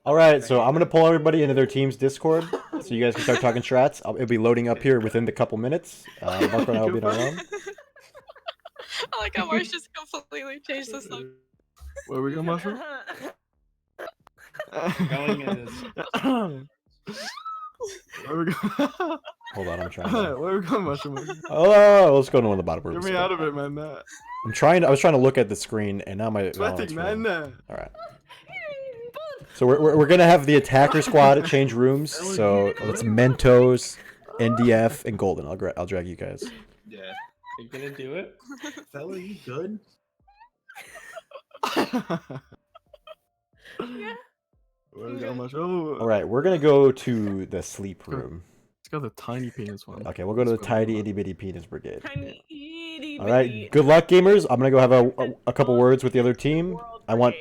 All right, so I'm gonna pull everybody into their team's Discord, so you guys can start talking strats. It'll be loading up here within the couple minutes. Marco and I will be in our own. I like how Marsh just completely changed the song. Where we go, Mushroom? Going is. Where we go? Hold on, I'm trying to... Where we go, Mushroom? Oh, let's go to one of the bottom. Get me out of it, man. I was trying to look at the screen, and now my... Sweating, man. All right. So we're gonna have the attacker squad change rooms. So it's Mentos, NDF, and Golden. I'll drag you guys. Yeah. You gonna do it? Fella, you good? Yeah. Where we go, Mushroom? All right, we're gonna go to the sleep room. Let's go to the tiny penis one. Okay, we'll go to the tiny itty bitty penis brigade. Tiny itty All right, good luck, gamers. I'm gonna go have a couple words with the other team. I want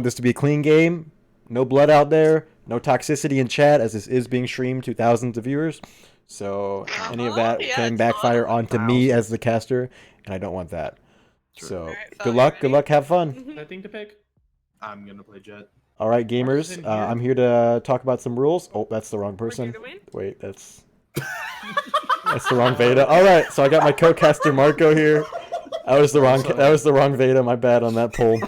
this to be a clean game. No blood out there. No toxicity in chat, as this is being streamed to thousands of viewers. So any of that can backfire onto me as the caster, and I don't want that. So good luck, have fun. Nothing to pick. I'm gonna play Jet. All right, gamers. I'm here to talk about some rules. Oh, that's the wrong person. Wait, that's the wrong Veda. All right, so I got my co-caster Marco here. That was the wrong Veda. My bad on that poll.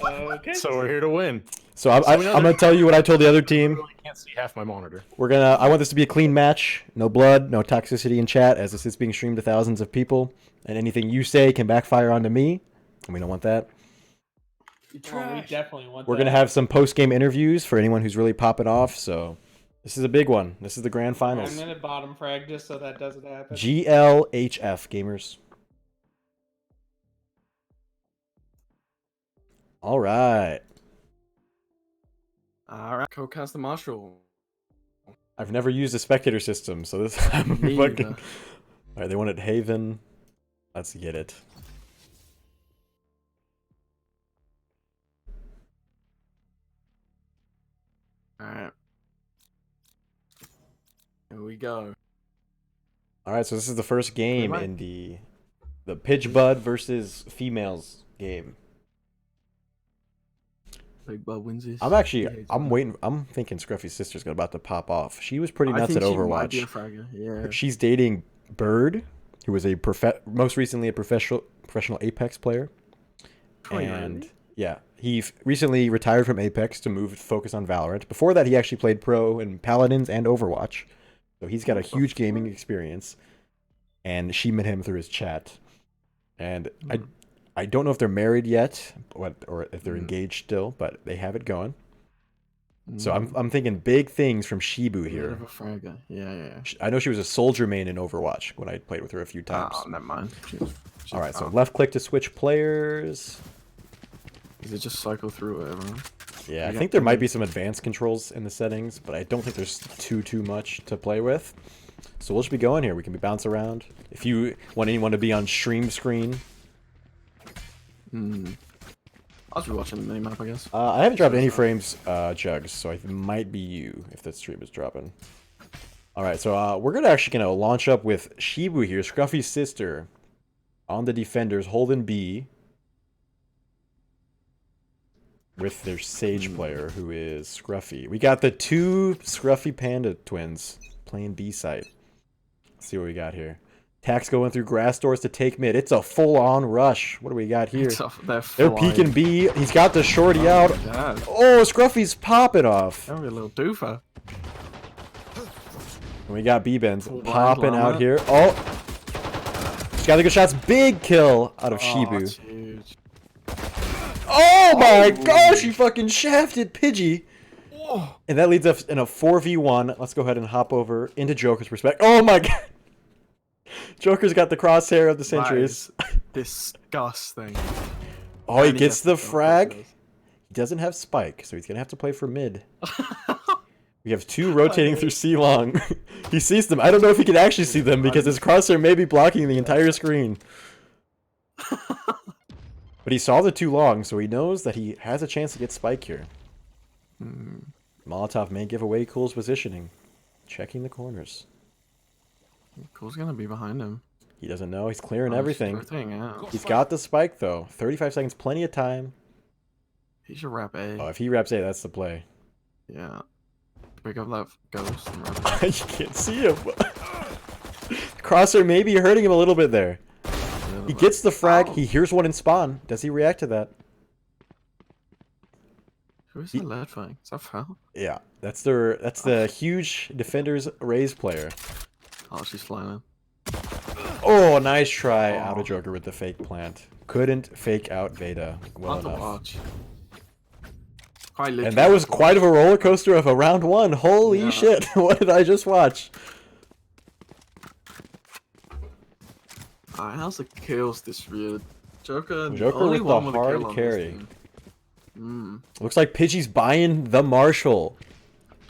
Okay. So we're here to win. So I'm gonna tell you what I told the other team. I really can't see half my monitor. I want this to be a clean match. No blood, no toxicity in chat, as this is being streamed to thousands of people. And anything you say can backfire onto me, and we don't want that. We definitely want We're gonna have some post-game interviews for anyone who's really popping off. So this is a big one. This is the grand finals. I'm gonna bottom frag just so that doesn't happen. GLHF, gamers. All right. Alright, co-cast the mushroom. I've never used a spectator system, so this I'm fucking... Alright, they wanted Haven. Let's get it. Alright. Here we go. Alright, so this is the first game in the Pitch Bud versus Females game. Big Bud wins this. I'm thinking Scruffy's sister's about to pop off. She was pretty nuts at Overwatch. Yeah. She's dating Bird, who was most recently a professional Apex player. And yeah, he recently retired from Apex to focus on Valorant. Before that, he actually played pro in Paladins and Overwatch. So he's got a huge gaming experience. And she met him through his chat. And I don't know if they're married yet, or if they're engaged still, but they have it going. So I'm thinking big things from Shibu here. Yeah. I know she was a soldier main in Overwatch when I played with her a few times. Oh, never mind. All right, so left click to switch players. Does it just cycle through it, everyone? Yeah, I think there might be some advanced controls in the settings, but I don't think there's too much to play with. So we'll just be going here. We can bounce around. If you want anyone to be on stream screen. I'll just be watching the minimap, I guess. I haven't dropped any frames, Jugs, so it might be you if the stream is dropping. Alright, so we're actually gonna launch up with Shibu here, Scruffy's sister, on the defenders, holding B, with their Sage player, who is Scruffy. We got the two Scruffy Panda twins playing B site. Let's see what we got here. Tax going through grass doors to take mid. It's a full-on rush. What do we got here? They're peeking B. He's got the shorty out. Oh, Scruffy's popping off. That'd be a little doofer. And we got B-Bens popping out here. Oh! He's got the good shots. Big kill out of Shibu. Oh my gosh, he fucking shafted Pidgey. And that leads us in a 4v1. Let's go ahead and hop over into Joker's perspective. Oh my god. Joker's got the crosshair of the centuries. Disgusting. Oh, he gets the frag. He doesn't have Spike, so he's going to have to play for mid. We have two rotating through C-Long. He sees them. I don't know if he can actually see them because his crosshair may be blocking the entire screen. But he saw the two long, so he knows that he has a chance to get Spike here. Molotov may give away Cool's positioning. Checking the corners. Cool's gonna be behind him. He doesn't know. He's clearing everything. Yeah. He's got the Spike, though. 35 seconds, plenty of time. He should wrap A. Oh, if he wraps A, that's the play. Yeah. Pick up that ghost and wrap A. You can't see him. Crosshair may be hurting him a little bit there. He gets the frag. Ow. He hears one in spawn. Does he react to that? Who is that lead fang? Is that foul? Yeah, that's the huge defenders raise player. Oh, she's flying in. Oh, nice try. Oh. Out of Joker with the fake plant. Couldn't fake out Veda well Not to enough. watch. Quite literally. And that was quite of a roller coaster of a round one. Holy Yeah. shit! What did I just watch? Alright, how's the kills distributed? Joker with only the one with a hard kill on this carry. team. Mm. Looks like Pidgey's buying the Marshall,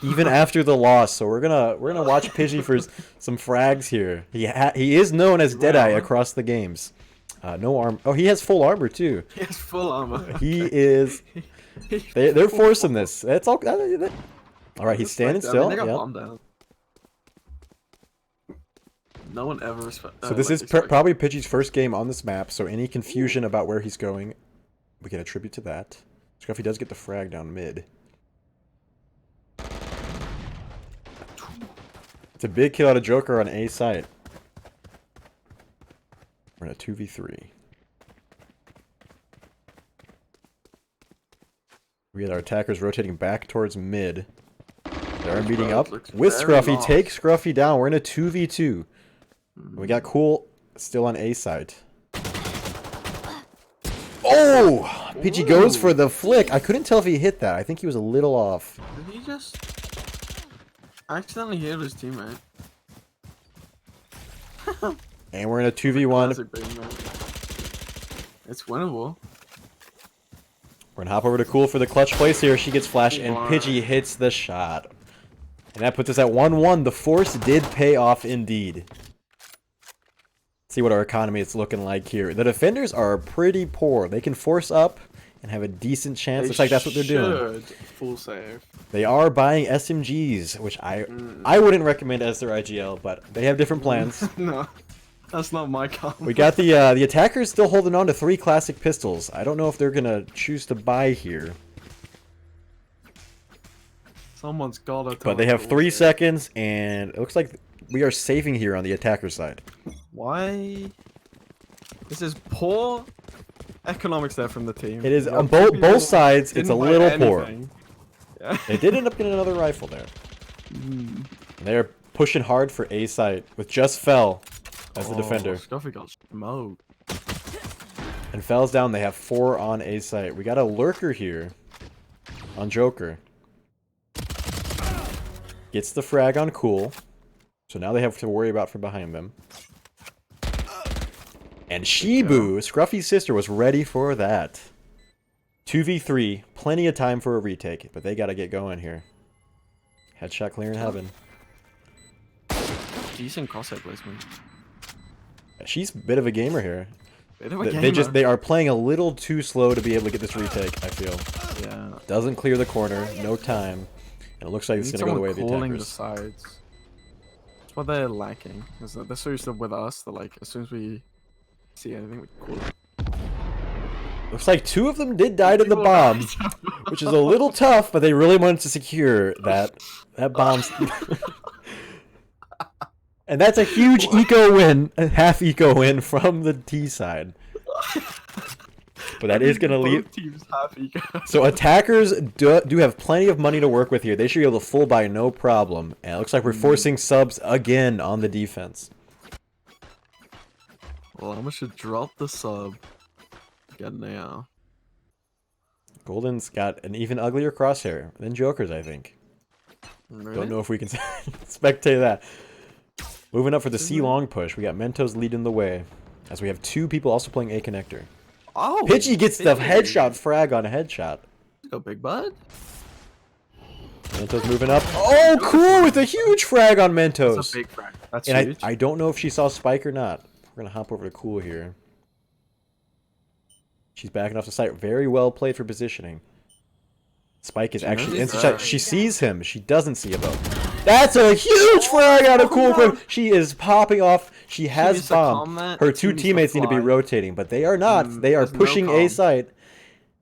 even after the loss. So we're gonna watch Pidgey for some frags here. He is known as Deadeye across the games. No arm. Oh, he has full armor too. He has full armor. He is. They're forcing this. That's all. All right, he's standing Respect, still. I mean, they got Yep. bombed down. No one ever respect. So this is probably Pidgey's first game on this map. So any confusion about where he's going, we can attribute to that. Scruffy does get the frag down mid. It's a big kill out of Joker on A site. We're in a 2v3. We had our attackers rotating back towards mid. They are meeting up looks with very Scruffy. lost. Take Scruffy down. We're in a 2v2. We got Cool still on A site. Oh! Pidgey goes for the flick. I couldn't tell if he hit that. I think he was a little off. Did he just accidentally hit his teammate? And we're in a 2v1. Classic big man. It's winnable. We're gonna hop over to Cool for the clutch place here. She gets flash, and Wow. Pidgey hits the shot. And that puts us at 1-1. The force did pay off indeed. See what our economy is looking like here. The defenders are pretty poor. They can force up and have a decent chance. Looks like that's what they're doing. Full save. They are buying SMGs, which I wouldn't recommend as their IGL, but they have different plans. No, that's not my comment. We got the attackers still holding on to 3 classic pistols. I don't know if they're gonna choose to buy here, Someone's gotta. but they have 3 seconds, and it looks like we are saving here on the attacker side. Why? This is poor economics there from the team. It is You on got two people both sides. It's a didn't buy little poor. anything. Yeah. They did end up getting another rifle there. Mm. They're pushing hard for A site with just Fell as the defender. Scuffy got smoked. And Fell's down. They have 4 on A site. We got a lurker here on Joker. Gets the frag on Cool. So now they have to worry about from behind them. And Shibu, Scruffy's sister, was ready for that. 2v3, plenty of time for a retake, but they gotta get going here. Headshot clear in heaven. Decent crosshair placement. She's a bit of a gamer here. Bit of a They are playing a little too slow to be able to get this retake, I feel. Yeah. Doesn't clear the corner, no time. And it looks like it's Need gonna go the way someone of the calling the attackers. sides. That's what they're lacking. Is that they're so used to with us that like as soon as we see anything, we call it. Looks like 2 of them did die to the bomb, which is a little tough, but they really wanted to secure that bomb. And that's a huge eco win, a half eco win from the T side. But that is going to leave. Both teams happy. So attackers do have plenty of money to work with here. They should be able to full buy no problem. And it looks like we're forcing subs again on the defense. Well, I'm gonna drop the sub. Get now. Golden's got an even uglier crosshair than Joker's, I think. Really? Don't know if we can spectate that. Moving up for the C long push, we got Mentos leading the way, as we have 2 people also playing A connector. Oh, Pidgey gets the Pidgey. headshot frag on a headshot. Let's go, big bud. Mentos moving up. Oh, cool with a huge frag on That's a Mentos. big frag. That's And huge. I don't know if she saw Spike or not. We're gonna hop over to Cool here. She's backing off the site. Very well played for positioning. Spike is actually noticed inside that. shot. She sees him. She doesn't see him though. That's a huge frag out of Cool. She is popping off. She has needs to calm bomb. that. Her She 2 needs to teammates need to be fly. rotating, but they are not. They are there's no pushing A calm. site.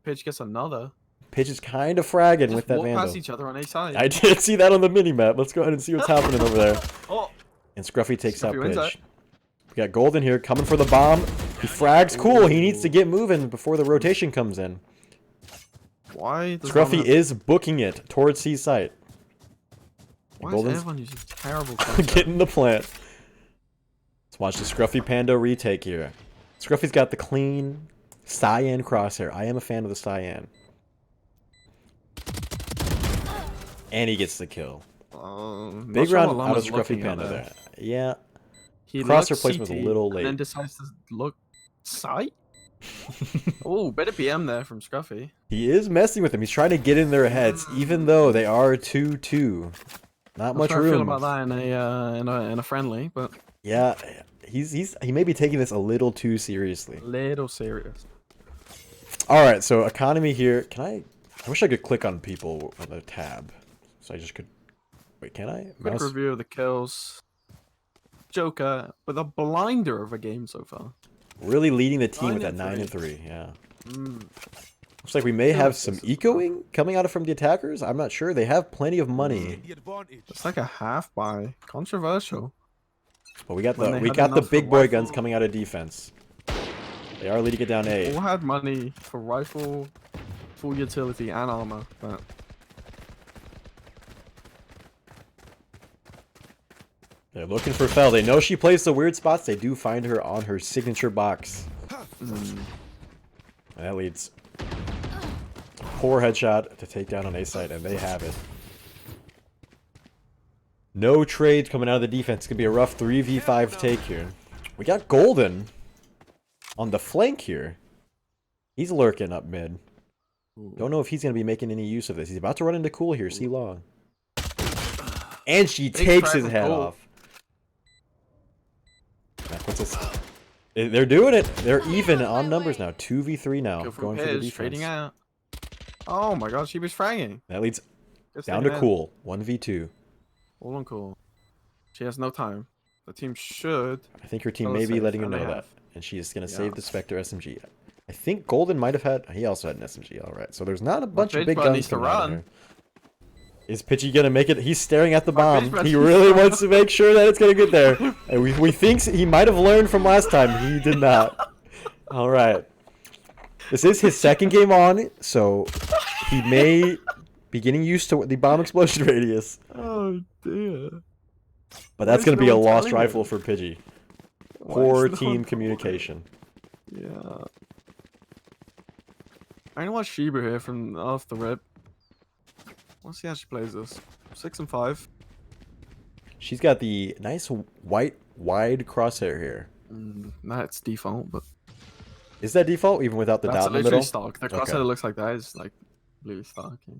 Pidge gets another. Pitch is kind of fragging with that walk Vandal. past each other on A side. I did see that on the mini-map. Let's go ahead and see what's happening over there. Oh, And Scruffy takes Scruffy out wins Pitch. We got Golden here coming for the bomb. He frags cool. He needs to get moving before the rotation comes in. why? Does Scruffy Golden is booking it towards C site. Why Golden's is everyone using terrible concept? getting the plant. Let's watch the Scruffy Pando retake here. Scruffy's got the clean cyan crosshair. I am a fan of the cyan. And he gets the kill. Big round out of Scruffy Panda there. Yeah. He Crosshair looks placement was a CT, little and late. then decides to look sight. Oh, better PM there from Scruffy. He is messing with them. He's trying to get in their heads, even though they are 2-2. Not much I feel room. about that in a friendly, but Yeah, he may be taking this a little too seriously. little serious. All right, so economy here. Can I wish I could click on people on the tab, so I just could. Wait, can I? Quick Mouse? review of the kills. Joker with a blinder of a game so far. Really leading the team with that 9 and 9-3. Yeah. Mm. Looks like we may Feel have like some this is ecoing coming out from the attackers. I'm not sure. They have plenty of money, It's like a half buy. Controversial. but we got When the they had the enough for big boy rifle. guns coming out of defense. They are leading it down A. All had money for rifle, full utility, and armor, but They're looking for Fel. They know she plays the weird spots. They do find her on her signature box. And that leads. Poor headshot to take down on A site, and they have it. No trade coming out of the defense. It's going to be a rough 3v5 take here. We got Golden on the flank here. He's lurking up mid. Don't know if he's going to be making any use of this. He's about to run into Cool here. See long. And she takes his head off. That puts us... They're doing it. They're even on numbers now. 2v3 now. go from Going for the Piz, trading defense. out. Oh my god, she was fragging. That leads Gets down taken to in. Cool. 1v2. All on Cool. She has no time. The team should. I think her team Well, may be safe, letting her and know they that. have. And she is going to Yeah. save the Spectre SMG. I think Golden might have had... He also had an SMG. Alright, so there's not a bunch of Pitch big Bud guns needs to coming out of run. here. Is Pitchy going to make it? He's staring at the My Pitch bomb. Bud He needs really to wants to make sure that it's going to get there. And we think he might have learned from last time. He did not. Alright. This is his second game on, so he may be getting used to the bomb explosion radius. Oh dear. But that's is going to be no a one lost telling rifle him? for Pidgey. Why Poor is no team one communication. Yeah. I know what Shiba here from off the rip. Let's see how she plays this. 6 and 5. She's got the nice white wide crosshair here. That's default, but Is that default even without the that's dot in the literally middle? stock. The Okay. crosshair that looks like that is like blue stock. Yeah.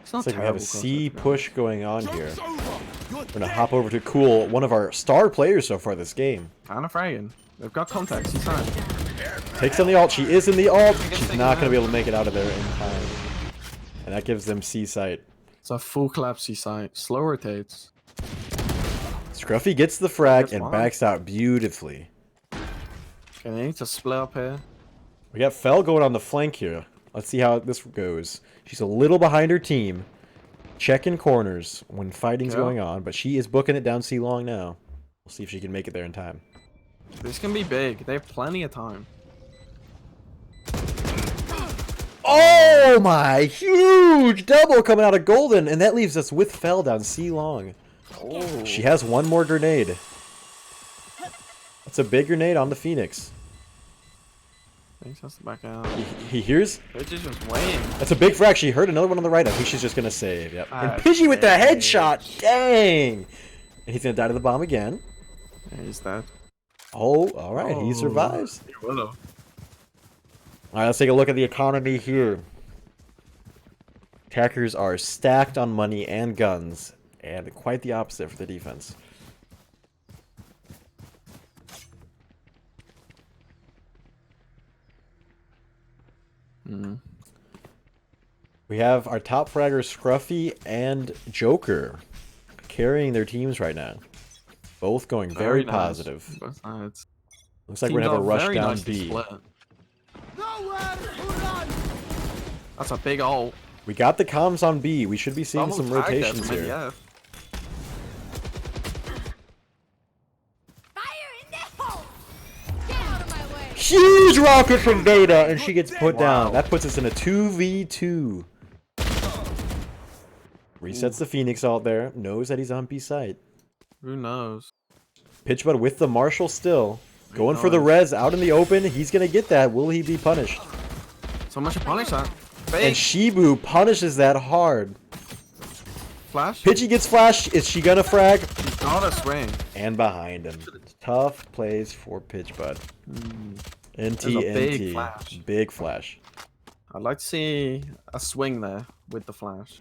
It's not Looks like we have a terrible C crosshair, to be push going on here. We're gonna hop over to Cool, one of our star players so far this game. honest. Anna Fragan. They've got contacts. He's fine. Takes on the ult. She is in the ult. She's not gonna be able to make it out of there in time. And that gives them C site. It's a full collapse C site. Slow rotates. Scruffy gets the frag That's and fine. backs out beautifully. Okay, they need to split up here. We got Fel going on the flank here. Let's see how this goes. She's a little behind her team. Checking corners when fighting's Yeah. going on, but she is booking it down C long now. We'll see if she can make it there in time. This can be big. They have plenty of time. Oh my! Huge double coming out of Golden, and that leaves us with Fel down C long. Oh. She has one more grenade. That's a big grenade on the Phoenix. Thanks, has to back out. He hears. They're just waiting. That's a big frag. She heard another one on the right. I think she's just gonna save. Yep. And Ah, Pidgey with the dang. headshot. Dang! And he's gonna die to the bomb again. Yeah, he's dead. Oh, all right. He Oh. survives. He will have. All right, let's take a look at the economy here. Attackers are stacked on money and guns, and quite the opposite for the defense. We have our top fraggers, Scruffy and Joker, carrying their teams right now. Both going very nice. positive. Both sides. Looks like we're gonna have a Teams are rush very down nicely B. split. That's a big ult. We got the comms on B. We should be seeing Someone some tagged rotations them, here. yeah. Huge rocket from Beta, and she gets put Wow. down. That puts us in a 2v2. Resets the Phoenix ult there. Knows that he's on B site. Who knows? Pitchbud with the Marshall still. Going for the knows? res out in the open. He's going to get that. Will he be punished? Someone should punish that. And Big Shibu punishes that hard. flash. Pidgey gets flashed. Is she going to frag? Not a swing. And behind him. Tough plays for Pitchbud. NT, There's a big NT. flash. Big flash. I'd like to see a swing there with the flash.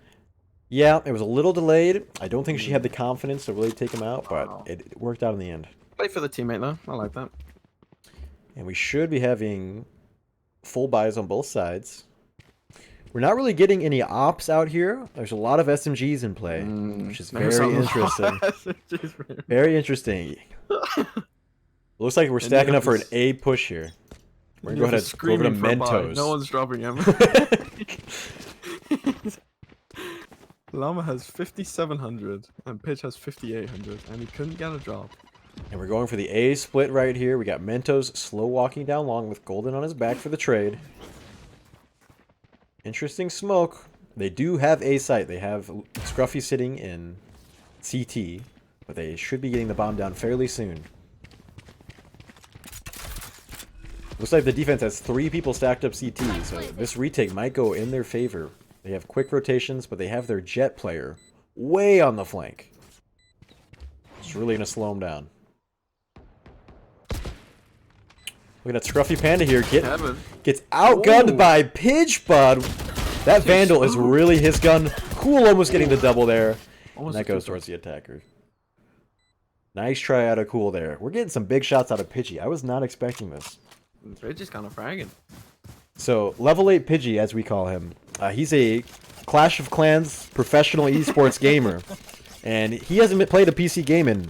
Yeah, it was a little delayed. I don't think she had the confidence to really take him out, but Wow. it worked out in the end. Play for the teammate though. I like that. And we should be having full buys on both sides. We're not really getting any ops out here. There's a lot of SMGs in play, which is There's very a lot interesting. of SMGs for him. Very interesting. Looks like we're And stacking you up for an have A push here. We're You going to go have ahead and go over to screaming for a buy. Mentos. No one's dropping him. Llama has 5,700 and Pitch has 5,800 and he couldn't get a drop. And we're going for the A split right here. We got Mentos slow walking down long with Golden on his back for the trade. Interesting smoke. They do have A site. They have Scruffy sitting in CT, but they should be getting the bomb down fairly soon. Looks like the defense has 3 people stacked up CT, so this retake might go in their favor. They have quick rotations, but they have their jet player way on the flank. It's really going to slow them down. Look at that Scruffy Panda here. Kevin. Gets outgunned Ooh. by Pidgebud. That Vandal is really his gun. Cool almost getting the double there. And Almost that a goes two-shot. towards the attacker. Nice try out of Cool there. We're getting some big shots out of Pidgey. I was not expecting this. Pitch is kind of fragging. So, level 8 Pidgey, as we call him. He's a Clash of Clans professional esports gamer. And he hasn't played a PC game in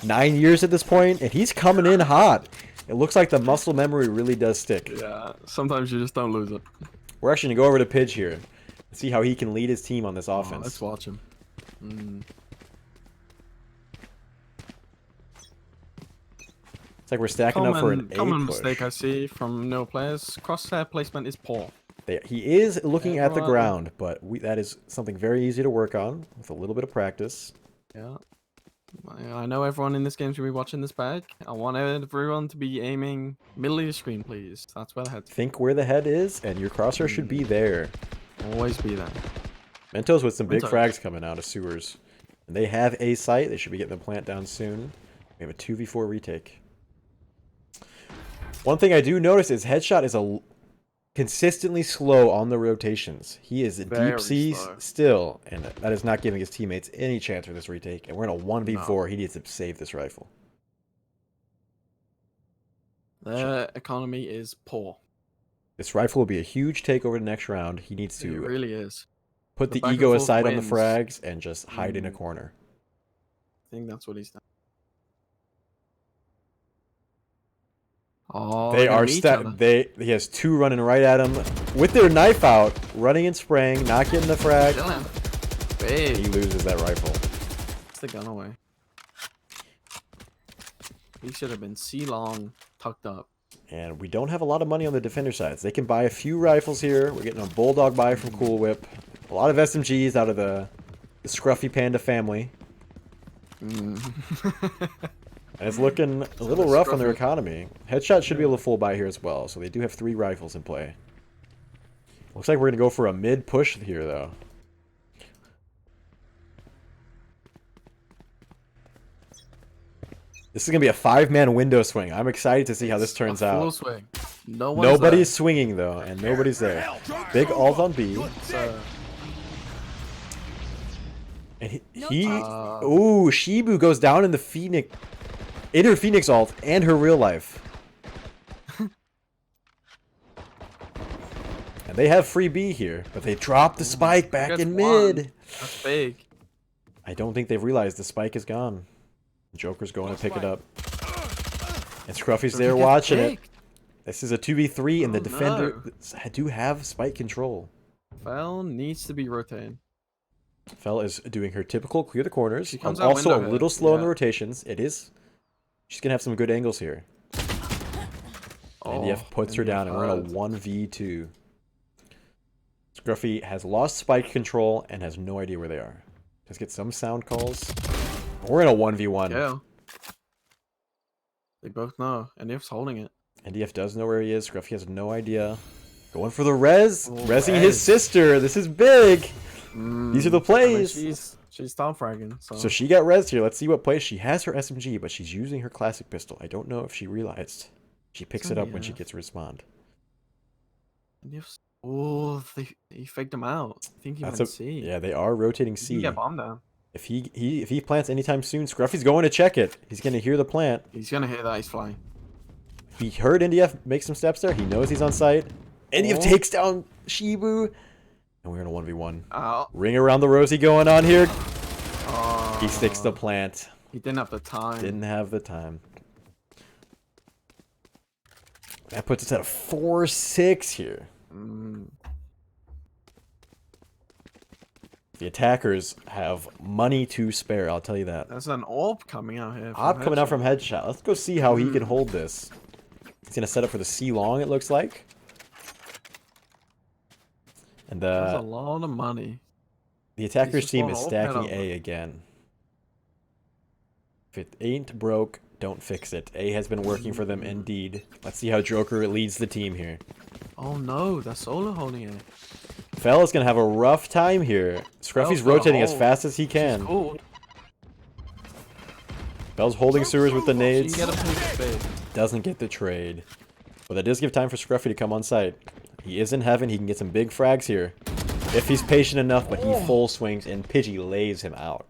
9 years at this point, and he's coming in hot. It looks like the muscle memory really does stick. Yeah, sometimes you just don't lose it. We're actually going to go over to Pidge here and see how he can lead his team on this Oh, offense. let's watch him. It's like we're stacking up for an A Common push. mistake I see from no players. Crosshair placement is poor. He is looking at the Everyone- ground, but that is something very easy to work on with a little bit of practice. Yeah. I know everyone in this game's gonna be watching this back. I want everyone to be aiming middle of your screen, please. That's where the head's Think where the head is, and your crosshair should be there. always be there. Mentos with some big Mentos. frags coming out of sewers. And they have A site. They should be getting the plant down soon. We have a 2v4 retake. One thing I do notice is Headshot is consistently slow on the rotations. He is a Very deep sea slow. still, and that is not giving his teammates any chance for this retake. And we're in a 1v4. He needs to save this rifle. Their economy is poor. This rifle will be a huge takeover the next round. He needs It to really is. put the the back and ego forth aside on the wins. frags and just hide in a corner. I think that's what he's done. Oh, They they're gonna are meet each other. He has 2 running right at him with their knife out, running and spraying, not getting the frag. Chilling. He Big. loses that rifle. It's the gun away. He should have been C-long tucked up. And we don't have a lot of money on the defender sides. They can buy a few rifles here. We're getting a Bulldog buy from Cool Whip. A lot of SMGs out of the Scruffy Panda family. And it's looking a little rough on their economy. Headshot should be able to full buy here as well. So they do have 3 rifles in play. Looks like we're going to go for a mid push here, though. This is going to be a 5-man window swing. I'm excited to see how this turns A full out. swing. No one's Nobody's swinging, though, and nobody's there. Big ult on B. there. And he Uh, ooh, Shibu goes down in the Phoenix, in her Phoenix ult and her real life. And they have free B here, but they drop the spike back Gets in one. mid. That's big. I don't think they've realized the spike is gone. Joker's going to pick it up. And Scruffy's there watching it. This is a 2v3, and the Oh, defender do have spike control. Fel needs to be rotating. Fel is doing her typical clear the corners. She comes out Also a window little here, slow in the yeah. rotations. It is. She's gonna have some good angles here. NDF puts her NDF down, and we're in a hard. 1v2. Scruffy has lost spike control and has no idea where they are. Just get some sound calls. We're in a 1v1. Yeah. They both know. NDF's holding it. NDF does know where he is. Scruffy has no idea. Going for the res. Oh, Resing res. his sister. This is big. These are the plays. She's top fragging. So she got res here. Let's see what plays. She has her SMG, but she's using her classic pistol. I don't know if she realized. She picks it up when she gets a respond. NDF's... Oh, he faked him out. I think he That's went C. Yeah, they are rotating He C. can get bombed down. If he plants anytime soon, Scruffy's going to check it. He's gonna hear the plant. He's gonna hit that. He's flying. He heard NDF make some steps there. He knows he's on site. NDF takes down Shibu, and we're in a 1v1. Ow. Ring around the rosy going on here. Oh, He sticks the plant. He didn't have the time. Didn't have the time. That puts us at a 4-6 here. The attackers have money to spare, I'll tell you that. There's an orb coming out here. Op coming out from headshot. Let's go see how he can hold this. He's gonna set up for the C long, it looks like. And That's a lot of money. the attackers just team going is all stacking head A again. If it ain't broke, don't fix it. A has been working for them indeed. Let's see how Joker leads the team here. Oh no, that's Solo holding it. Fel is gonna have a rough time here. Scruffy's Fel's got a rotating as hold. fast as he can. Cool. Fel's holding sewers with the She nades. can get a pinch spade. Doesn't get the trade. But that does give time for Scruffy to come on site. He is in heaven. He can get some big frags here. If he's patient enough, but he full swings and Pidgey lays him out.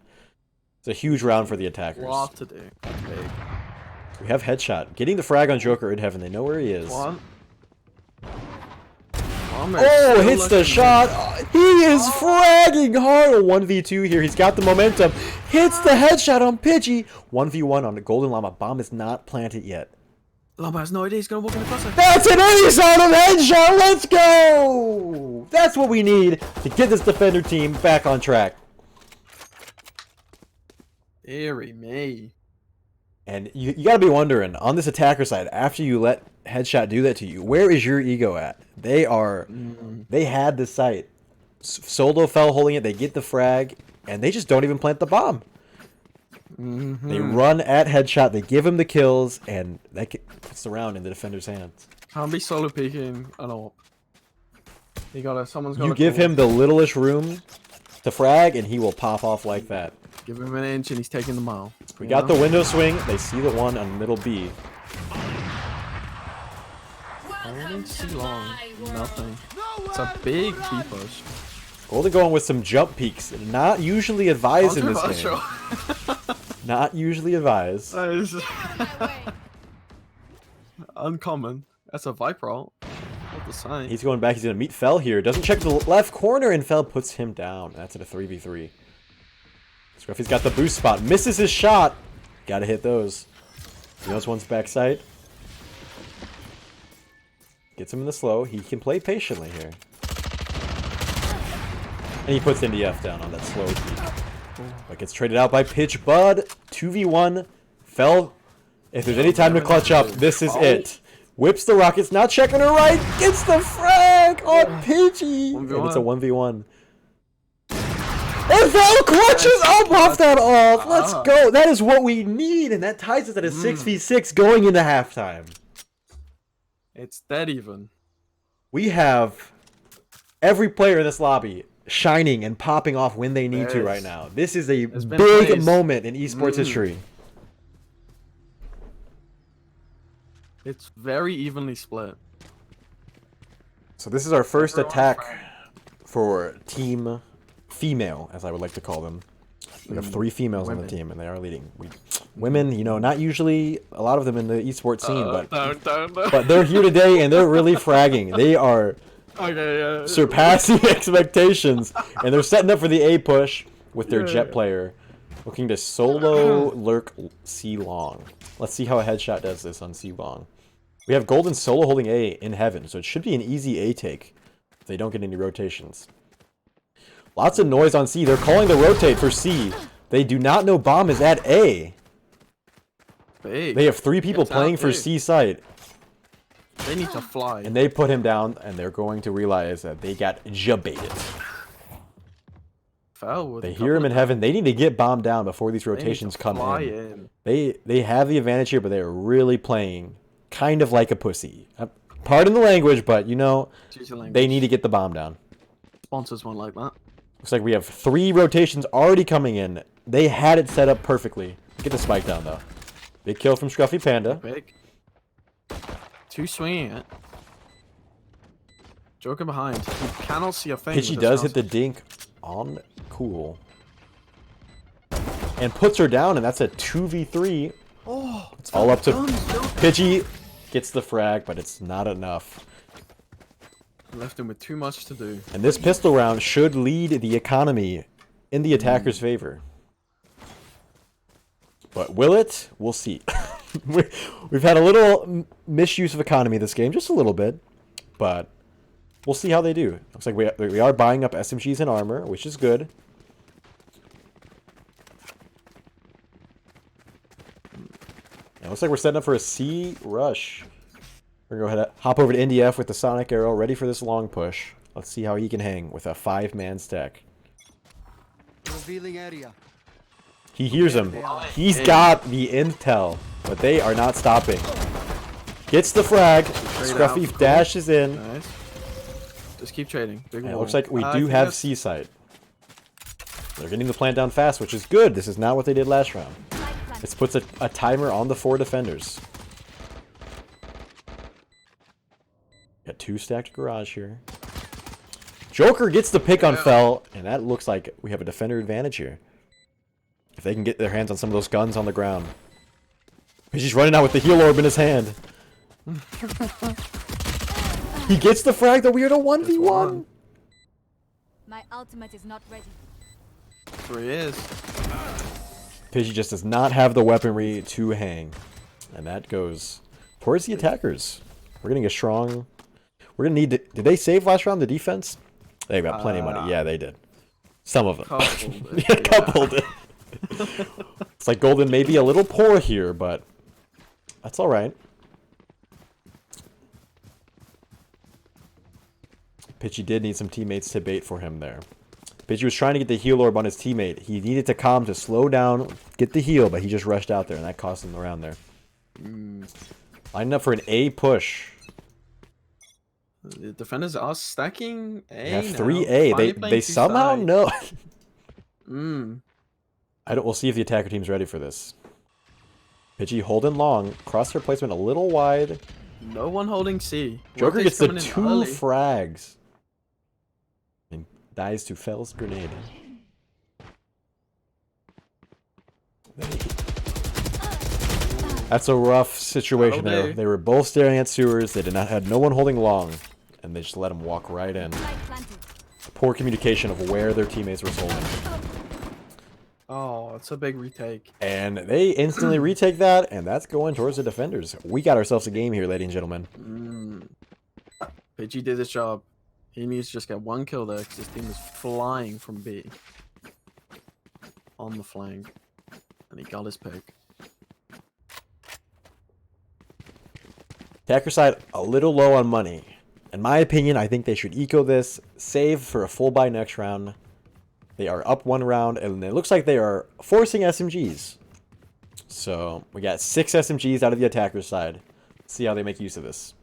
It's a huge round for the attackers. Lot to do. Big. We have headshot. Getting the frag on Joker in heaven. They know where he is. One. Oh, hits the shot. He is fragging hard. A 1v2 here. He's got the momentum. Hits the headshot on Pidgey. 1v1 on the Golden Llama. Bomb is not planted yet. Llama has no idea he's gonna walk in the cluster. That's an ace on him headshot. Let's go. That's what we need to get this defender team back on track. Deary me. And you gotta be wondering, on this attacker side, after you let Headshot do that to you, where is your ego at? They had the site. Solo fell holding it, they get the frag, and they just don't even plant the bomb. They run at Headshot, they give him the kills, and that puts the round in the defender's hands. Can't be solo peeking an orb. Someone's gotta You give call. him the littlest room to frag, and he will pop off like that. Give him an inch and he's taking the mile. We got the window swing, they see the one on middle B. I didn't see long. Nothing. It's a big B push. Golden going with some jump peeks, not usually advised in this game. Controversial. Not usually advised. That is uncommon. That's a Viper ult. What the sign? He's going back. He's going to meet Fel here. Doesn't check the left corner, and Fel puts him down. That's at a 3v3. Scruffy's got the boost spot. Misses his shot. Got to hit those. He knows one's backside. Gets him in the slow. He can play patiently here. And he puts NDF down on that slow peak. But gets traded out by Pitch Bud. 2v1. Fel, if there's any time to clutch up, this is it. Whips the rockets, not checking her right. Gets the frag on Pidgey. And it's a 1v1. And Fel clutches up off that off. Let's go. That is what we need. And that ties us at a 6v6 going into halftime. It's dead even. We have every player in this lobby shining and popping off when they need to right now. This is a big plays. moment in esports history. It's very evenly split. So this is our first attack for team female, as I would like to call them. We have 3 females on the team, and they are leading. Women, you know, not usually a lot of them in the esports scene, but they're here today, and they're really fragging. They are surpassing expectations, and they're setting up for the A push with their jet player, looking to solo lurk C long. Let's see how a headshot does this on C long. We have Golden solo holding A in heaven, so it should be an easy A take if they don't get any rotations. Lots of noise on C. They're calling the rotate for C. They do not know bomb is at A. Big. They have 3 people It's out playing for big. C site. They need to fly. And they put him down, and they're going to realize that they got jabaited. Fell with They a hear couple him in of heaven. They need to get bombed down before these They need to rotations come fly in. in. They have the advantage here, but they're really playing kind of like a pussy. Pardon the language, but you know, Excuse the they language. need to get the bomb down. Sponsors one like that. Looks like we have 3 rotations already coming in. They had it set up perfectly. Get the spike down, though. Big kill from Scruffy Panda. Big. 2 swinging it. Joker behind. You cannot see a thing. Pitchy with this does hit the mouse. dink on cool. And puts her down, and that's a 2v3. Oh, It's all up to guns, Joker. Pitchy. Gets the frag, but it's not enough. Left him with too much to do. And this pistol round should lead the economy in the attacker's favor. But will it? We'll see. We've had a little misuse of economy this game, just a little bit. But we'll see how they do. Looks like we are buying up SMGs and armor, which is good. It looks like we're setting up for a C rush. We're going to go ahead and hop over to NDF with the Sonic Arrow, ready for this long push. Let's see how he can hang with a 5-man stack. Revealing area. He hears him. He's got the intel, but they are not stopping. Gets the frag. Scruffy out. dashes in. Nice. Just keep trading. Big And it wall. looks like we I do think have that's- C site. They're getting the plant down fast, which is good. This is not what they did last round. This puts a timer on the 4 defenders. Got 2 stacked garage here. Joker gets the pick on Fell, and that looks like we have a defender advantage here. If they can get their hands on some of those guns on the ground. He's running out with the heal orb in his hand. He gets the frag, though. We are at a 1v1. My ultimate is not ready. 3 is. Pidgey just does not have the weaponry to hang. And that goes towards the attackers. We're getting a strong... We're going to need to... Did they save last round, the defense? They got plenty of money. Yeah, they did. Some of them. Coupled. Yeah, a couple did. It's like Golden may be a little poor here, but that's alright. Pidgey did need some teammates to bait for him there. Pidgey was trying to get the heal orb on his teammate. He needed to calm to slow down, get the heal, but he just rushed out there, and that cost him the round there. Lining up for an A push. The defenders are stacking A. They have now. 3A. Finally They playing two somehow sides. know. Mm. We'll see if the attacker team's ready for this. Pidgey holding long. Crosshair placement a little wide. No one holding C. Joker Rotate's gets the coming in 2 early. frags. And dies to Fell's grenade. That's a rough situation That'll there. do. They were both staring at sewers. They had no one holding long. And they just let him walk right in. Light planted. Poor communication of where their teammates were holding. Oh, it's a big retake. And they instantly retake that, and that's going towards the defenders. We got ourselves a game here, ladies and gentlemen. Pidgey did his job. He needs to just get 1 kill there because his team is flying from B. On the flank. And he got his pick. Attacker side, a little low on money. In my opinion, I think they should eco this, save for a full buy next round. They are up 1 round, and it looks like they are forcing SMGs. So, we got 6 SMGs out of the attacker side. Let's see how they make use of this.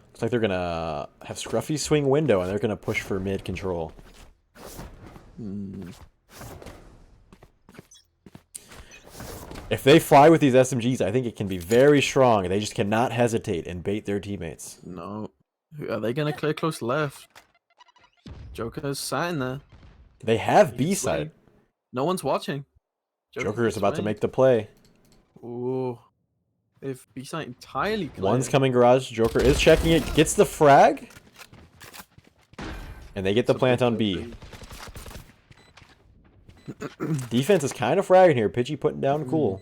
Looks like they're going to have Scruffy swing window, and they're going to push for mid control. If they fly with these SMGs, I think it can be very strong. They just cannot hesitate and bait their teammates. No. Are they going to clear close left? Joker's sat in there. They have B He's side. swinging. No one's watching. Joker is about to swing. make the play. Ooh. If B side entirely clear. One's coming garage. Joker is checking it. Gets the frag. And they get the plant on B. Defense is kind of fragging here. Pidgey putting down cool.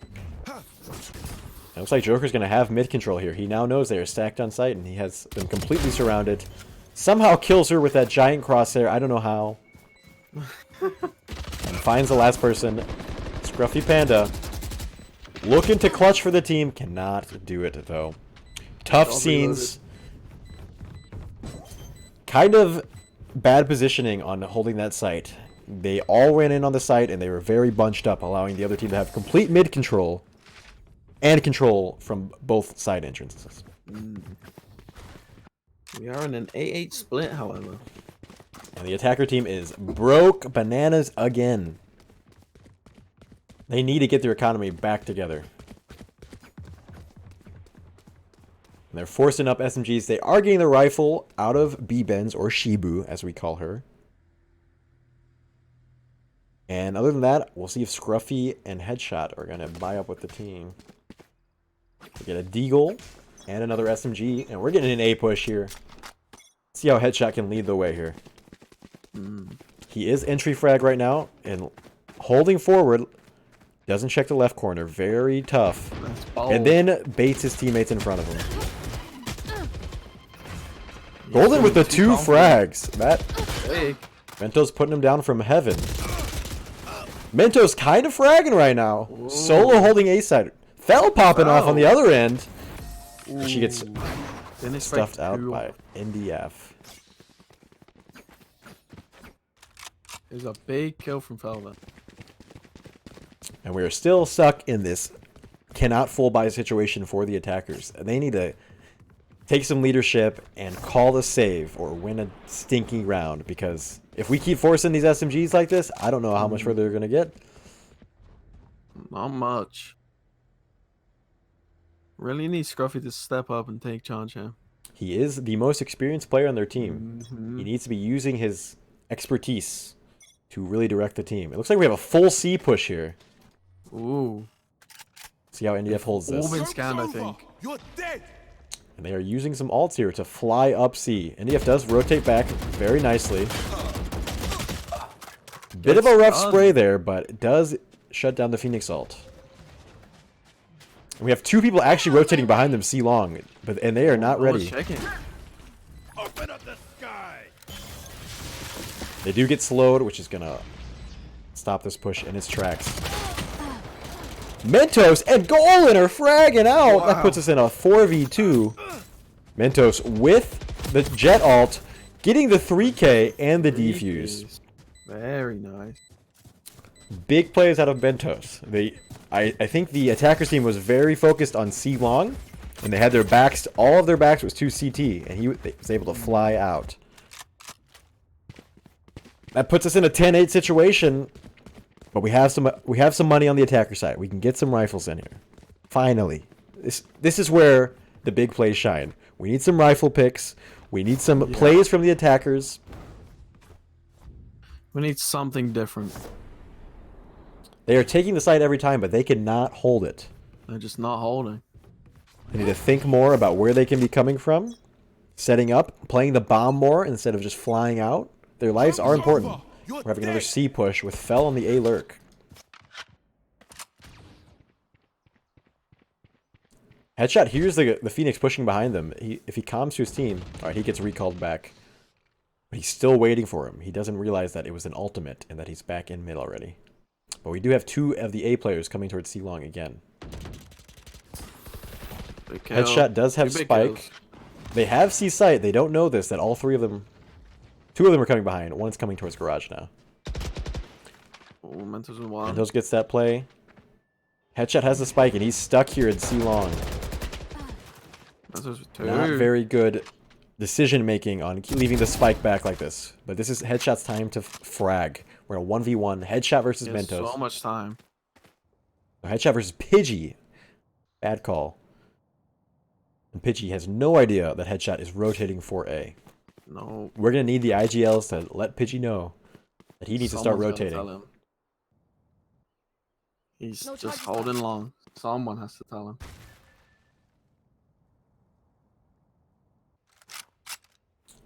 It looks like Joker's going to have mid control here. He now knows they are stacked on site, and he has been completely surrounded. Somehow kills her with that giant crosshair. I don't know how. And finds the last person. Scruffy Panda. Looking to clutch for the team. Cannot do it, though. Tough scenes. Kind of bad positioning on holding that site. They all ran in on the site, and they were very bunched up, allowing the other team to have complete mid control. And control from both side entrances. We are in an 8-8 split, however. And the attacker team is broke bananas again. They need to get their economy back together. And they're forcing up SMGs. They are getting the rifle out of B-Benz, or Shibu, as we call her. And other than that, we'll see if Scruffy and Headshot are going to buy up with the team. We get a Deagle and another SMG, and we're getting an A push here. See how Headshot can lead the way here. He is entry frag right now, and holding forward, doesn't check the left corner. Very tough. And then baits his teammates in front of him. Golden with the 2 frags. That Mentos putting him down from heaven. Mentos kind of fragging right now. Ooh. Solo holding A side. Fell popping off on the other end. Ooh. She gets stuffed out by NDF. There's a big kill from Felvin. And we are still stuck in this cannot full buy situation for the attackers. They need to take some leadership and call the save or win a stinky round, because if we keep forcing these SMGs like this, I don't know how much further they're going to get. Not much. Really need Scruffy to step up and take charge here. He is the most experienced player on their team. He needs to be using his expertise to really direct the team. It looks like we have a full C push here. Ooh. See how NDF holds this. All been scanned, I think. You're dead. And they are using some ults here to fly up C. NDF does rotate back very nicely. Bit of a rough spray there, but it does shut down the Phoenix ult. We have 2 people actually rotating behind them C long, and they are not ready. Open up the sky. They do get slowed, which is gonna stop this push in its tracks. Mentos and Golden are fragging out. Wow. That puts us in a 4v2. Mentos with the Jet ult, getting the 3K and the defuse. Very nice. Big plays out of Mentos. I think the attackers team was very focused on C long, and they had their backs. All of their backs was to CT, and he was able to fly out. That puts us in a 10-8 situation. But we have some money on the attacker side. We can get some rifles in here. Finally. This is where the big plays shine. We need some rifle picks. We need some plays from the attackers. We need something different. They are taking the site every time, but they cannot hold it. They're just not holding. They need to think more about where they can be coming from. Setting up, playing the bomb more instead of just flying out. Their lives are important. We're having another C push with Fell on the A lurk. Headshot hears the Phoenix pushing behind them. If he calms to his team, alright, he gets recalled back. But he's still waiting for him. He doesn't realize that it was an ultimate and that he's back in mid already. But we do have 2 of the A players coming towards C long again. Headshot does have Spike. Kills. They have C site. They don't know this, that all 3 of them... 2 of them are coming behind. One is coming towards garage now. Oh, Mentos in one. Mentos gets that play. Headshot has the spike, and he's stuck here in C long. Not very good decision making on leaving the spike back like this. But this is Headshot's time to frag. We're in a 1v1. Headshot versus Mentos. So much time. Headshot versus Pidgey. Bad call. And Pidgey has no idea that Headshot is rotating for A. No. We're going to need the IGLs to let Pidgey know that he needs to start rotating. He's just holding long. Someone has to tell him.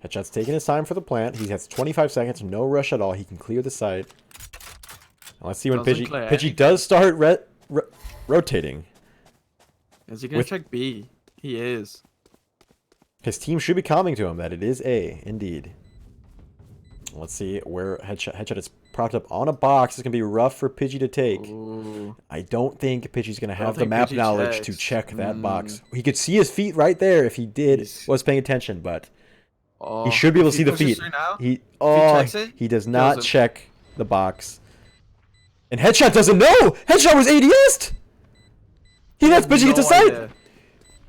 Headshot's taking his time for the plant. He has 25 seconds, no rush at all. He can clear the site. Now let's see when Pidgey does start rotating. Is he gonna With- check B? He is. His team should be coming to him that it is A, indeed. Let's see where Headshot is propped up on a box. It's going to be rough for Pidgey to take. Ooh. I don't think Pidgey's going to don't have the think map Pidgey knowledge to checks. check that box. He could see his feet right there if he was paying attention, but Oh, he should be able if to see he the pushes feet. through now, He checks it, he does kills not him. check the box. And Headshot doesn't know! Headshot was ADS'd! He lets Pidgey get to sight! idea.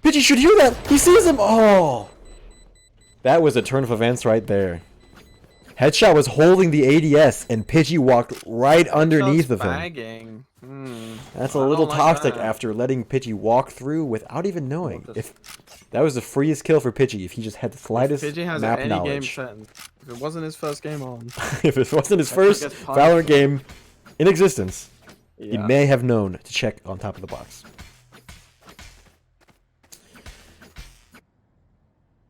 Pidgey should hear that! He sees him! Oh! That was a turn of events right there. Headshot was holding the ADS, and Pidgey walked right underneath of him. Bagging. That's a I little don't like toxic that. after letting Pidgey walk through without even knowing. Well, If that was the freest kill for Pidgey, if he just had the slightest Pidgey has map any game knowledge. setting. If it wasn't his first game on, If it wasn't his Headshot first gets punished. Valorant game in existence, he yeah. may have known to check on top of the box.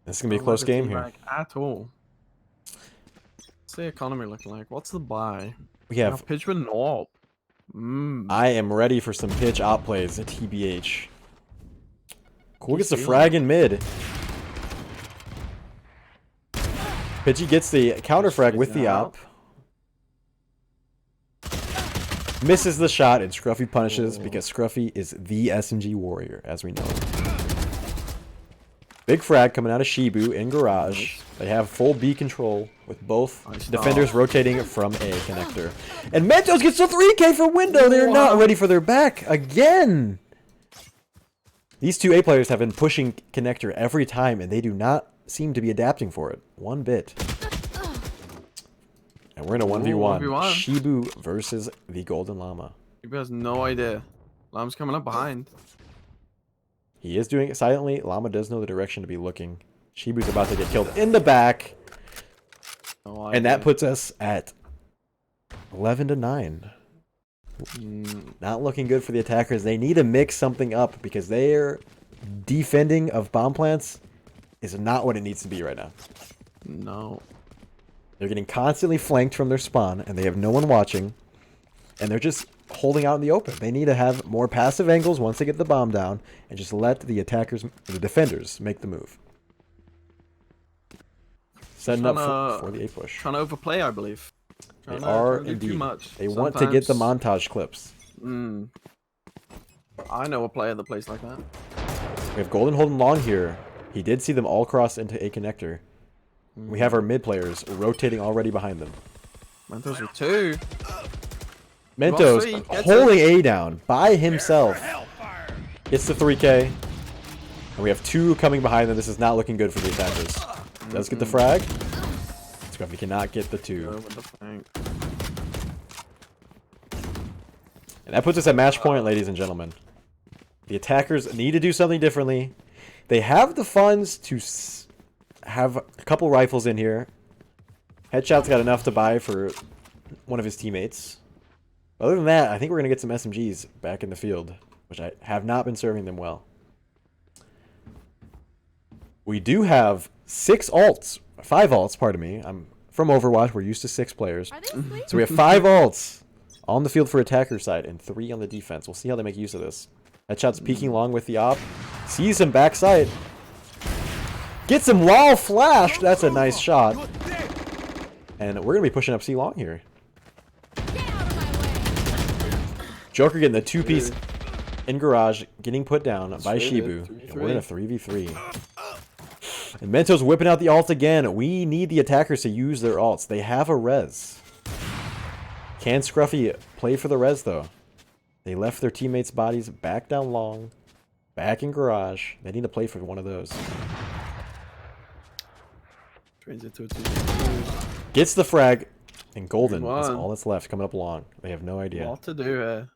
This is gonna be a Don't close let the game team here. back At all. What's the economy looking like? What's the buy? We Now, have. pitch with an AWP. I am ready for some pitch op plays at TBH. Cool gets the feeling frag in mid. Pidgey gets the counter frag with the op. Misses the shot, and Scruffy punishes because Scruffy is the SMG warrior, as we know. Big frag coming out of Shibu in garage. They have full B control with both Nice defenders stuff. rotating from A connector. And Mentos gets a 3K for window. They're not ready for their back again. These two A players have been pushing connector every time, and they do not seem to be adapting for it one bit. And we're in a 1v1. 1v1. Shibu versus the Golden Llama. He has no idea. Lamb's coming up behind. He is doing it silently. Llama does know the direction to be looking. Shibu's about to get killed in the back. No And that idea. puts us at 11-9. Mm, Not looking good for the attackers. They need to mix something up because their defending of bomb plants is not what it needs to be right now. no. They're getting constantly flanked from their spawn, and they have no one watching. And they're just holding out in the open. They need to have more passive angles once they get the bomb down, and just let the attackers, the defenders, make the move. Setting up for the A push. Trying to overplay, I believe. They Trying are to do too indeed. much. They want to get the Sometimes- montage clips. I know a player that plays like that. We have Golden holding long here. He did see them all cross into A connector. We have our mid players rotating already behind them. Mentos with two. Mentos see, gets holding A down by himself. Gets the 3K. And we have two coming behind them. This is not looking good for the attackers. Does get the frag. Scruffy cannot get the Go two. with the flank. And that puts us at match point, ladies and gentlemen. The attackers need to do something differently. They have the funds to have a couple rifles in here. Headshot's got enough to buy for one of his teammates. Other than that, I think we're going to get some SMGs back in the field, which I have not been serving them well. We do have 5 alts, pardon me. I'm from Overwatch. We're used to 6 players. Are they asleep? So we have 5 alts on the field for attacker side and 3 on the defense. We'll see how they make use of this. Headshot's peeking long with the op. Sees him backside. Gets him while flashed. That's a nice shot. And we're going to be pushing up C long here. Get out of my way. Joker getting the 2-piece in garage, getting put down by Sweet, Shibu. 3v3. And we're in a 3v3. And Mentos whipping out the ult again. We need the attackers to use their ults. They have a res. Can Scruffy play for the res, though? They left their teammates' bodies back down long, back in garage. They need to play for one of those. Trains into a 2v2. Gets the frag, and Golden is One. all that's left coming up long. They have no idea. What to do here?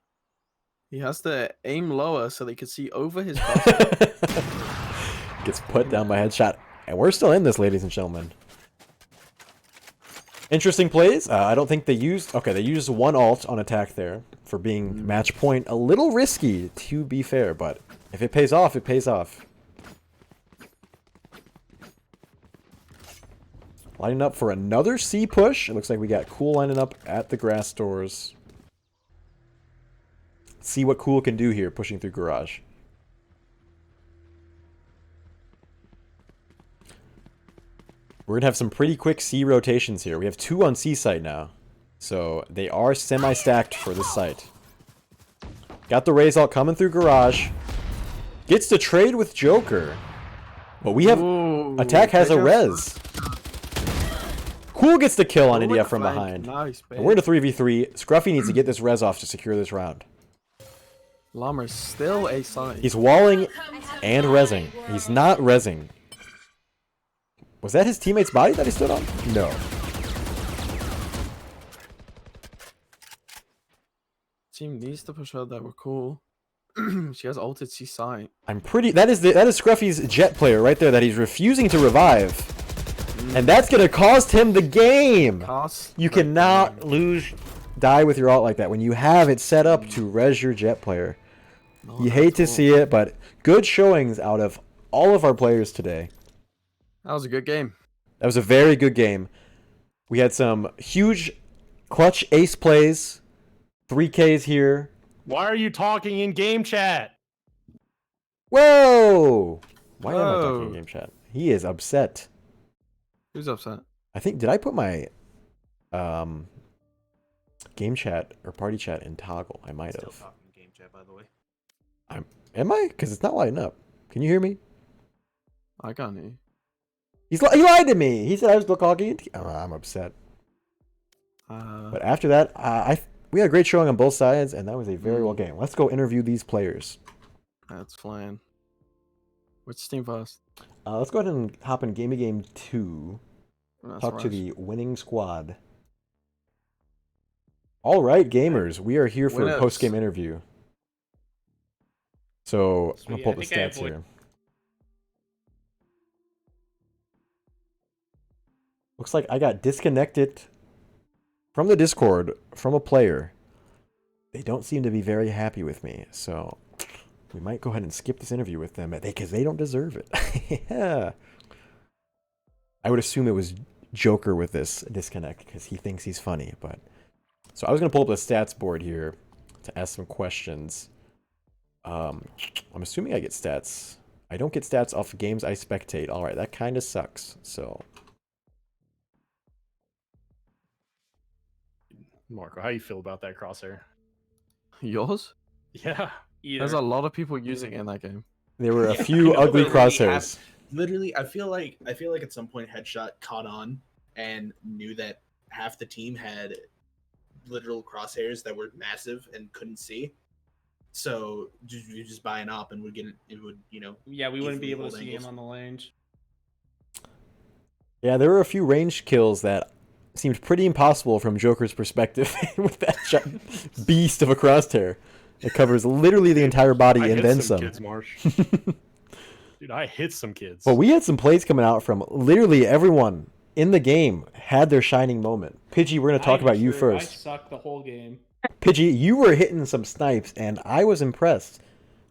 He has to aim lower so they can see over his body. Gets put down by Headshot. And we're still in this, ladies and gentlemen. Interesting plays. I don't think they used... Okay, they used one ult on attack there for being match point. A little risky, to be fair, but if it pays off, it pays off. Lining up for another C push. It looks like we got Cool lining up at the grass doors. See what Cool can do here, pushing through garage. We're going to have some pretty quick C rotations here. We have 2 on C site now. So they are semi-stacked for this site. Got the Raze ult coming through garage. Gets to trade with Joker. But we have... Ooh, Attack has a take out- res. Cool gets the kill on Oh, India with the from flank. behind. Nice, And we're in a 3v3. Scruffy needs to get this res off to secure this round. Llama's still a side. He's walling and rezzing. He's not rezzing. Was that his teammate's body that he stood on? No. Team needs to push out that we're cool. She has ulted C side. I'm pretty... That is Scruffy's jet player right there that he's refusing to revive. And that's going to cost him the game. You cannot die with your ult like that when you have it set up to res your jet player. You hate to see it, but good showings out of all of our players today. That was a good game. That was a very good game. We had some huge clutch ace plays. 3Ks here. Why are you talking in game chat? Whoa! Why am I Whoa. talking in game chat? He is upset. Who's upset? I think, did I put my game chat or party chat in toggle? I might Still have. talking game chat, by the way. Am I? Because it's not lighting up. Can you hear me? I can't hear. He lied to me. He said I was talking. Oh, I'm upset. But after that, we had a great showing on both sides, and that was a very well game. Let's go interview these players. That's flying. Which team first? Let's go ahead and hop in game 2. That's Talk to Rush. the winning squad. All right, gamers, we are here for a Winners. post-game interview. So I'm gonna Sweet, pull I up the think I have stats here. Looks like I got disconnected from the Discord from a player. They don't seem to be very happy with me, so we might go ahead and skip this interview with them because they don't deserve it. Yeah. I would assume it was Joker with this disconnect because he thinks he's funny, but so I was gonna pull up the stats board here to ask some questions. I'm assuming I get stats. I don't get stats off of games I spectate. All right, that kind of sucks. So Marco, how you feel about that crosshair? Yours? Yeah. There's a lot of people using it in that game. there were a Yeah, few I know, ugly but really, crosshairs. Literally, I feel like at some point Headshot caught on and knew that half the team had literal crosshairs that were massive and couldn't see. So you just buy an op and it would Yeah, we wouldn't be easily able to hold see angles. him on the range. Yeah, there were a few ranged kills that seemed pretty impossible from Joker's perspective with that beast of a crosshair. It covers literally the entire body I and hit then some some. kids, Marsh. Dude, I hit some kids. But we had some plays coming out from literally everyone in the game had their shining moment. Pidgey, we're going to talk about you I first. sucked the whole game. Pidgey, you were hitting some snipes, and I was impressed.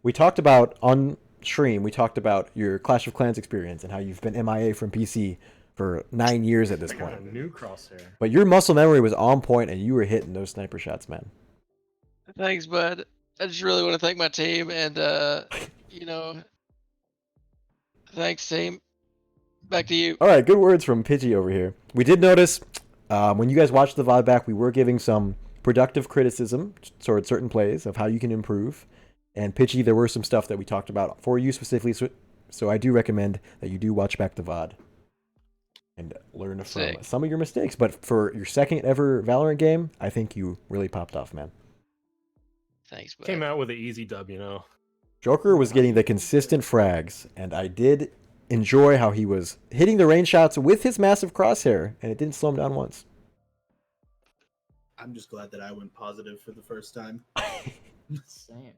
We talked about, on stream, we talked about your Clash of Clans experience and how you've been MIA from PC for 9 years at this I got point. a new crosshair. But your muscle memory was on point, and you were hitting those sniper shots, man. Thanks, bud. I just really want to thank my team and, you know, thanks, team. Back to you. All right, good words from Pidgey over here. We did notice when you guys watched the VOD back, we were giving some productive criticism towards certain plays of how you can improve. And Pidgey, there were some stuff that we talked about for you specifically. So I do recommend that you do watch back the VOD and learn from Sick. some of your mistakes. But for your second ever Valorant game, I think you really popped off, man. Thanks, bud. Came out with an easy dub, you know. Joker was getting the consistent frags, and I did enjoy how he was hitting the range shots with his massive crosshair, and it didn't slow him down once. I'm just glad that I went positive for the first time. Same.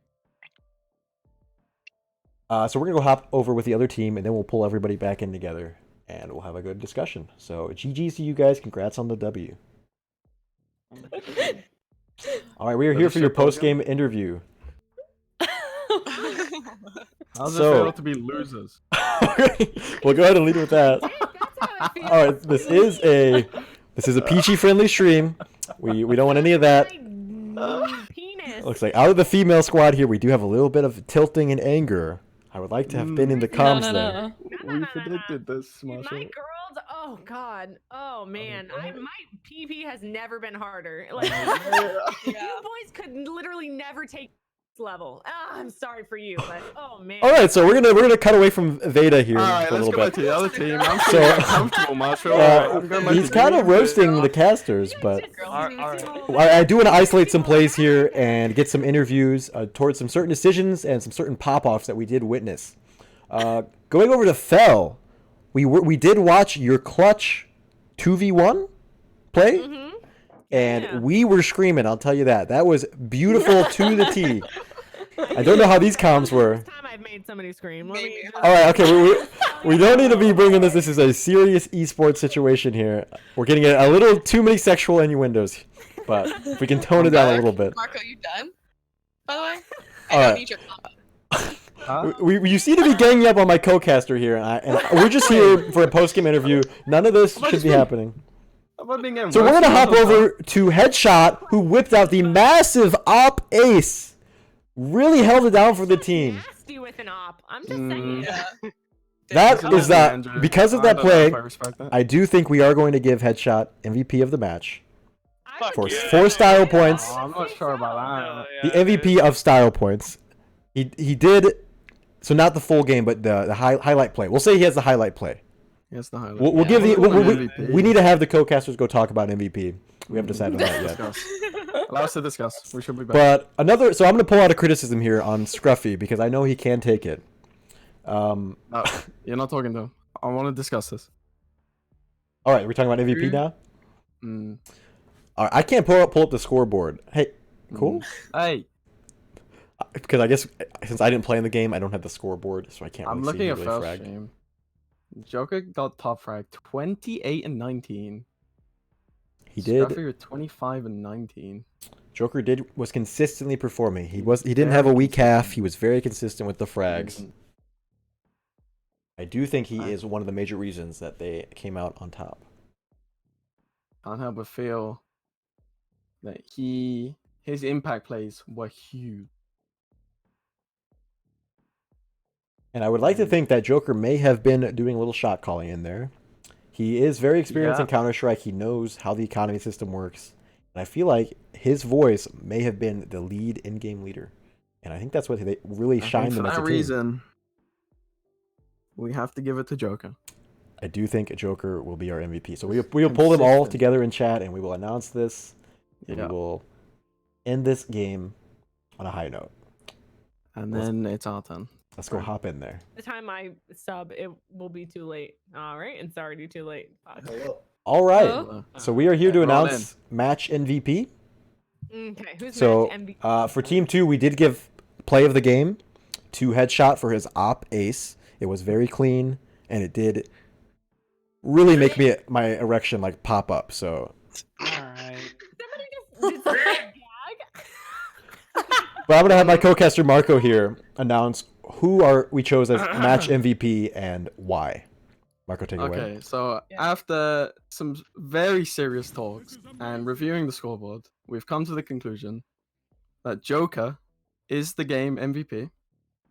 So we're going to go hop over with the other team, and then we'll pull everybody back in together, and we'll have a good discussion. So GG's to you guys. Congrats on the W. All right, we are here for your post-game interview. How's So- it feel to be losers? We'll go ahead and lead with that. All right, this is a peachy-friendly stream. We don't want any of that. Penis. Looks like out of the female squad here, we do have a little bit of tilting and anger. I would like to have been in the comms there. We predicted this, My Marshall. girl worlds. Oh God. Oh man. My PP has never been harder. Like you boys could literally never take this level. I'm sorry for you, but oh man. All right, so we're gonna cut away from Veda here All right, for a let's little go bit. back to the other team. I'm So- so comfortable, Marshall. He's kind of roasting the casters, but I do want to isolate some plays here and get some interviews towards some certain decisions and some certain pop-offs that we did witness. Going over to Fell, we did watch your clutch 2v1 play, and we were screaming. I'll tell you that. That was beautiful to the T. I don't know how these comms were. First time I've made somebody scream. Let me just- All right, okay, we don't need to be bringing this. This is a serious esports situation here. We're getting a little too many sexual innuendos, but if we can tone it down a little bit. Marco, you done? By the way, I All don't right. need your combo. You seem to be ganging up on my co-caster here, and we're just here for a post-game interview. None of this should be happening. So we're gonna hop over to Headshot, who whipped out the massive op ace. Really held it down for the team. Nasty with an op. I'm just saying. Yeah. That is that. Because of that play, I respect that. I do think we are going to give Headshot MVP of the match I would for say 4 style points. Oh, I'm not sure about The MVP of style points. He did, so not the full game, but the highlight play. We'll say he has the highlight play. Yes, the highlight. We'll give the MVP. we need to have the co-casters go talk about MVP. We haven't decided on that yet. Discuss. Allow us to discuss. We should be back. But another, so I'm gonna pull out a criticism here on Scruffy because I know he can take it. No, you're not talking to him. I want to discuss this. All right, we're talking about MVP now. Mm. All right, I can't pull up the scoreboard. Hey, cool. Hey, Because I guess since I didn't play in the game, I don't have the scoreboard, so I can't. I'm Really looking see at who first really fragged. stream. Joker got top frag 28 and 19. He did. Scruffy with 25 and 19. Joker was consistently performing. He didn't have a weak half. He was very consistent with the frags. Mhm. I do think he is one of the major reasons that they came out on top. Can't help but feel that his impact plays were huge. And I would like to think that Joker may have been doing a little shot calling in there. He is very experienced Yeah. in Counter-Strike. He knows how the economy system works. And I feel like his voice may have been the lead in-game leader. And I think that's what they really shined For them as a that team. reason, we have to give it to Joker. I do think Joker will be our MVP. So we'll pull them all Consistent. together in chat, and we will announce this. And Yeah. we will end this game on a high note. And then it's our turn. Let's go hop in there. The time I sub, it will be too late. All right, it's already too late. Fuck. Hello. All right. Hello? So we are here to Roll announce match MVP. Okay, who's So match MVP? for Team 2, we did give play of the game to Headshot for his op ace. It was very clean, and it did really make my erection like pop up. So, Somebody just did something gag. but I'm gonna have my co-caster Marco here announce who we chose as match MVP and why. Marco, take it away. Okay, so after some very serious talks and reviewing the scoreboard, we've come to the conclusion that Joker is the game MVP,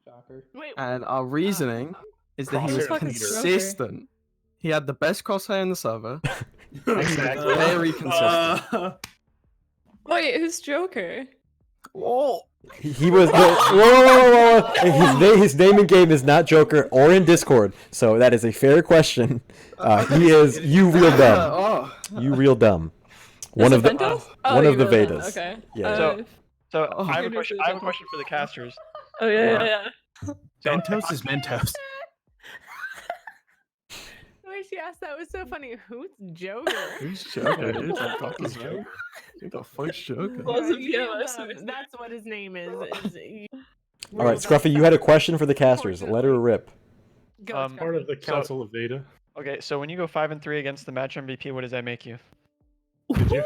Shocker. Wait, and our reasoning is that he was Crosshair leader. consistent. He had the best crosshair in the server. Exactly. Very consistent. Wait, who's Joker? Whoa! He was whoa. His name in game is not Joker or in Discord, so that is a fair question. He is you real dumb. Oh. You real dumb. One of the one of the Vedas. Okay. Yeah. So Oh. I have a question. I have a question for the casters. Oh yeah. Mentos is Mentos. the way she asked that was so funny. Who's Joker? Who's Joker? Dude? What the fuck is Joker? Who the fuck's Joker? Wasn't You PMS dumb. That's what his name is. All right, Scruffy, you had a question for the casters. Let her rip. Go, Part Part of the Council of Veda. Okay, so when you go 5-3 against the match MVP, what does that make you? Did you?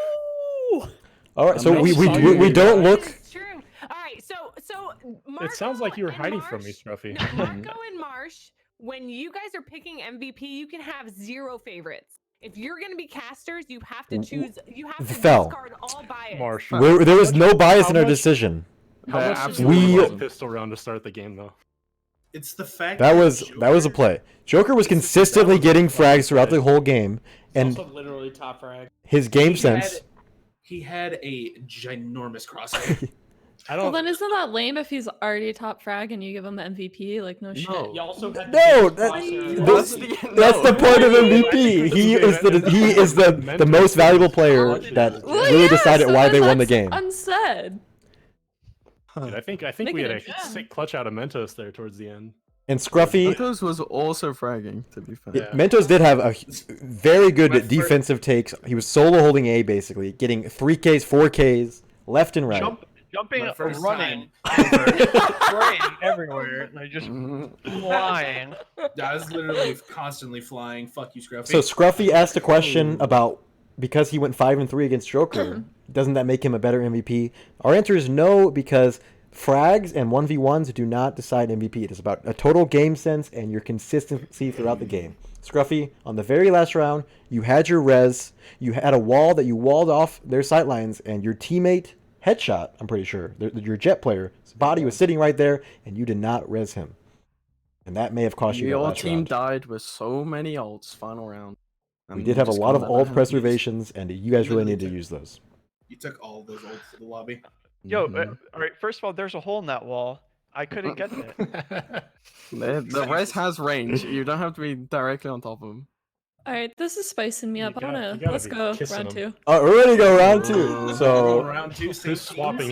All right, so I'm we not sorry, we don't look. It's true. All right, so Marco It sounds like you were and hiding from me, Marsh- Scruffy. No, Marco and Marsh, when you guys are picking MVP, you can have 0 favorites. If you're gonna be casters, you have to choose. You have to Fell. discard all bias. Marsh. There was no bias in our much- decision. How There much did absolutely you We- use wasn't. the pistol round to start the game, though? It's the fact That was a Joker- play. Joker was It's- that consistently was a getting fucking frags throughout play. the whole game, and also literally top frag. his game He sense. He had a ginormous crosshair. I Well, don't. then isn't that lame if he's already top frag and you give him the MVP? Like, no shit. No. He also had No, the that- crosshair. That's the point of MVP. He is the most valuable player that Well, really yeah, decided so why then they won the that's game. Unsaid. Dude, I think Make we it had a interesting. sick clutch out of Mentos there towards the end. And Scruffy, Mentos was also fragging, to be fair. Yeah. Mentos did have a very My good first- defensive takes. He was solo holding A basically, getting 3Ks, 4Ks, left and right. Jumping, My first running, time ever. spraying everywhere, like just Mhm. flying. I was literally constantly flying. Fuck you, Scruffy. So Scruffy asked a question about because he went 5-3 against Joker, doesn't that make him a better MVP? Our answer is no, because frags and 1v1s do not decide MVP. It is about a total game sense and your consistency throughout the game. Scruffy, on the very last round, you had your res, you had a wall that you walled off their sightlines, and your teammate headshot, I'm pretty sure, your jet player, his body was sitting right there, and you did not res him. And that may have cost you that Your last team round. died with so many ults final round. We and did have a just lot of couldn't let ult him use- preservations, and you guys really Literally need to took- use those. You took all of those ults to the lobby. Yo, Mhm. all right. First of all, there's a hole in that wall. I couldn't get it. The res has range. You don't have to be directly on top of him. All right, this is spicing me You up. gotta- you I wanna gotta let's be go kissing round him. 2. We're ready to go round two. Oh. So Round two, Who's swapping